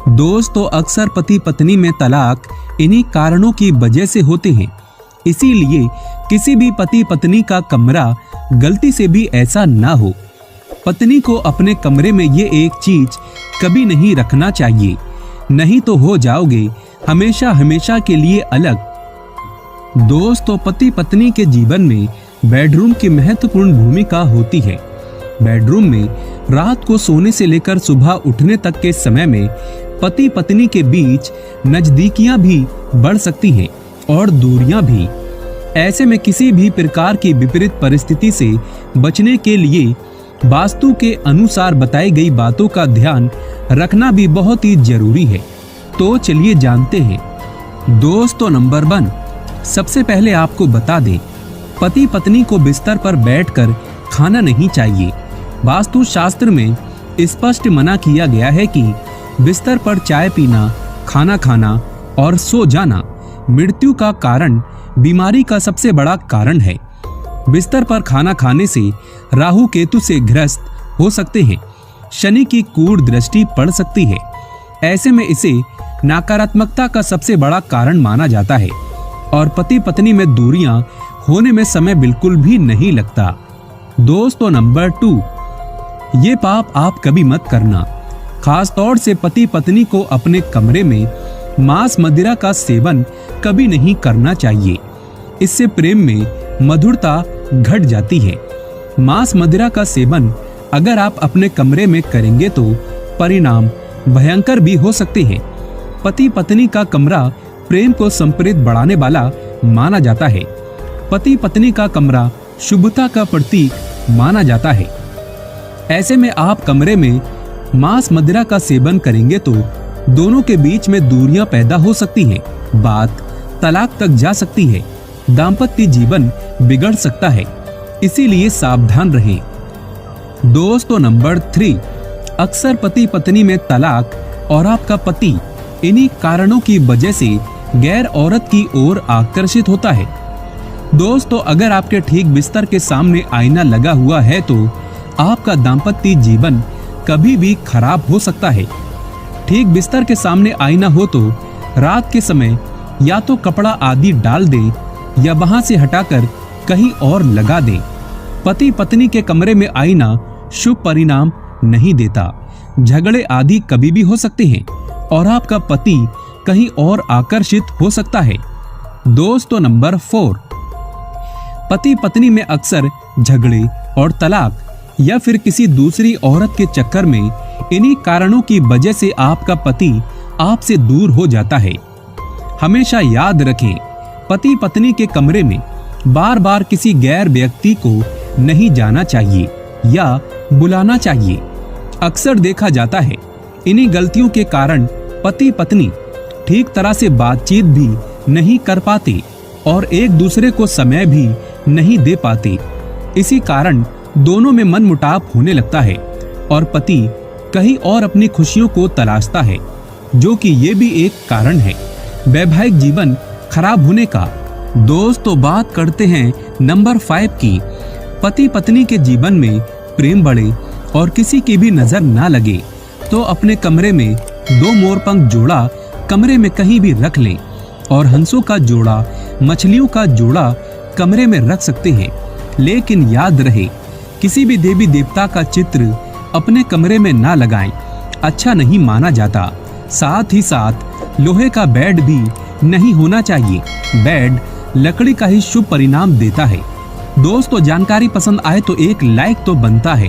दोस्तों अक्सर पति पत्नी में तलाक इन्हीं कारणों की वजह से होते हैं। इसीलिए किसी भी पति पत्नी का कमरा गलती से भी ऐसा ना हो। पत्नी को अपने कमरे में ये एक चीज कभी नहीं रखना चाहिए, नहीं तो हो जाओगे हमेशा हमेशा के लिए अलग। दोस्तों पति पत्नी के जीवन में बेडरूम की महत्वपूर्ण भूमिका होती है। बेडरूम में रात को सोने से लेकर सुबह उठने तक के समय में पति पत्नी के बीच नजदीकियां भी बढ़ सकती हैं और दूरियां भी। ऐसे में किसी भी प्रकार की विपरीत परिस्थिति से बचने के लिए वास्तु के अनुसार बताई गई बातों का ध्यान रखना भी बहुत ही जरूरी है। तो चलिए जानते हैं। दोस्तों नंबर 1, सबसे पहले आपको बता दें, पति पत्नी को बिस्तर पर बैठकर खाना नहीं चाहिए। वास्तु शास्त्र में स्पष्ट मना किया गया है कि बिस्तर पर चाय पीना, खाना खाना और सो जाना मृत्यु का कारण, बीमारी का सबसे बड़ा कारण है। बिस्तर पर खाना खाने से राहु केतु से ग्रस्त हो सकते हैं, शनि की क्रूर दृष्टि पड़ सकती है। ऐसे में इसे नकारात्मकता का सबसे बड़ा कारण माना जाता है और पति पत्नी में दूरियां होने में समय बिल्कुल भी नहीं लगता। दोस्तों नंबर 2, ये पाप आप कभी मत करना। खास तौर से पति पत्नी को अपने कमरे में मांस मदिरा का सेवन कभी नहीं करना चाहिए। इससे प्रेम में मधुरता घट जाती है। मांस मदिरा का सेवन अगर आप अपने कमरे में करेंगे तो परिणाम भयंकर भी हो सकते हैं। पति पत्नी का कमरा प्रेम को संप्रेरित बढ़ाने वाला माना जाता है। पति पत्नी का कमरा शुभता का प्रतीक माना जाता है। ऐसे में आप कमरे में मांस मदिरा का सेवन करेंगे तो दोनों के बीच में दूरियां पैदा हो सकती हैं, बात तलाक तक जा सकती है, दाम्पत्य जीवन बिगड़ सकता है। इसीलिए सावधान रहें। दोस्तों नंबर 3, अक्सर पति पत्नी में तलाक और आपका पति इन्हीं कारणों की वजह से गैर औरत की ओर आकर्षित होता है। दोस्तों अगर आपके ठीक बिस्तर के सामने आईना लगा हुआ है तो आपका दाम्पत्य जीवन कभी भी खराब हो सकता है। ठीक बिस्तर के सामने आईना हो तो रात के समय या तो कपड़ा आदि डाल दें या वहां से हटाकर कहीं और लगा दें। पति पत्नी के कमरे में आईना शुभ परिणाम नहीं देता। झगड़े आदि कभी भी हो सकते हैं और आपका पति कहीं और आकर्षित हो सकता है। दोस्तों नंबर 4, पति पत्नी में अक्सर झगड़े और तलाक या फिर किसी दूसरी औरत के चक्कर में इन्हीं कारणों की वजह से आपका पति आपसे दूर हो जाता है। हमेशा याद रखें, पति पत्नी के कमरे में बार बार किसी गैर व्यक्ति को नहीं जाना चाहिए या बुलाना चाहिए। अक्सर देखा जाता है इन्हीं गलतियों के कारण पति पत्नी ठीक तरह से बातचीत भी नहीं कर पाते और एक दूसरे को समय भी नहीं दे पाते। इसी कारण दोनों में मनमुटाव होने लगता है और पति कहीं और अपनी खुशियों को तलाशता है, जो कि ये भी एक कारण है वैवाहिक जीवन खराब होने का। दोस्तों बात करते हैं नंबर 5 की। पति पत्नी के जीवन में प्रेम बढ़े और किसी की भी नजर ना लगे तो अपने कमरे में 2 मोरपंख जोड़ा कमरे में कहीं भी रख लें और हंसों का जोड़ा, मछलियों का जोड़ा कमरे में रख सकते हैं। लेकिन याद रहे, किसी भी देवी देवता का चित्र अपने कमरे में ना लगाएं, अच्छा नहीं माना जाता। साथ ही साथ लोहे का बेड भी नहीं होना चाहिए। बेड लकड़ी का ही शुभ परिणाम देता है। दोस्तों जानकारी पसंद आए तो एक लाइक तो बनता है।